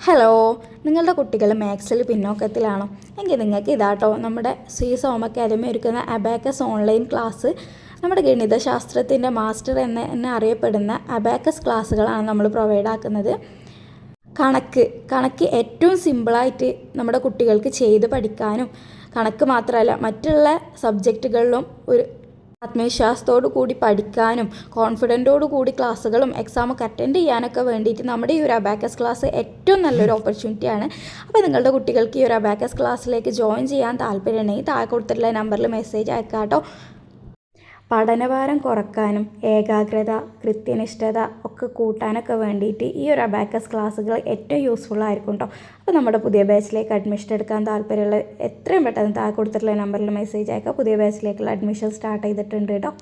Hello, നിങ്ങളുടെ കുട്ടികൾ മാത്സിൽ പിന്നോക്കത്തിലാണോ? എങ്കിൽ നിങ്ങൾക്ക് ഇതാട്ടോ നമ്മുടെ ശ്രീ സോമ അക്കാദമി ഒരുക്കുന്ന അബാക്കസ് ഓൺലൈൻ ക്ലാസ്. നമ്മുടെ ഗണിതശാസ്ത്രത്തിൻ്റെ മാസ്റ്റർ എന്നെ അറിയപ്പെടുന്ന അബാക്കസ് ക്ലാസ്സുകളാണ് നമ്മൾ പ്രൊവൈഡ് ആക്കുന്നത്. കണക്ക് ഏറ്റവും സിമ്പിളായിട്ട് നമ്മുടെ കുട്ടികൾക്ക് ചെയ്ത് പഠിക്കാനും, കണക്ക് മാത്രമല്ല മറ്റുള്ള സബ്ജക്റ്റുകളിലും ഒരു ആത്മവിശ്വാസത്തോടു കൂടി പഠിക്കാനും കോൺഫിഡൻറ്റോടു കൂടി ക്ലാസ്സുകളും എക്സാമൊക്കെ അറ്റൻഡ് ചെയ്യാനൊക്കെ വേണ്ടിയിട്ട് നമ്മുടെ ഈ ഒരു അബാക്കസ് ക്ലാസ് ഏറ്റവും നല്ലൊരു ഓപ്പർച്യൂണിറ്റിയാണ്. അപ്പോൾ നിങ്ങളുടെ കുട്ടികൾക്ക് ഈ ഒരു അബാക്കസ് ക്ലാസ്സിലേക്ക് ജോയിൻ ചെയ്യാൻ താല്പര്യമുണ്ടെങ്കിൽ താഴെ കൊടുത്തിട്ടുള്ള നമ്പറിൽ മെസ്സേജ് അയക്കാം കേട്ടോ. പഠനഭാരം കുറക്കാനും ഏകാഗ്രത, കൃത്യനിഷ്ഠത ഒക്കെ കൂട്ടാനൊക്കെ വേണ്ടിയിട്ട് ഈ ഒരു അബാക്കസ് ക്ലാസ്സുകൾ ഏറ്റവും യൂസ്ഫുൾ ആയിരിക്കും കേട്ടോ. അപ്പോൾ നമ്മുടെ പുതിയ ബാച്ചിലേക്ക് അഡ്മിഷൻ എടുക്കാൻ താല്പര്യമുള്ള എത്രയും പെട്ടെന്ന് താഴെ കൊടുത്തിട്ടുള്ള നമ്പറിൽ മെസ്സേജ് അയക്കുക. പുതിയ ബാച്ചിലേക്കുള്ള അഡ്മിഷൻ സ്റ്റാർട്ട് ചെയ്തിട്ടുണ്ട് കേട്ടോ.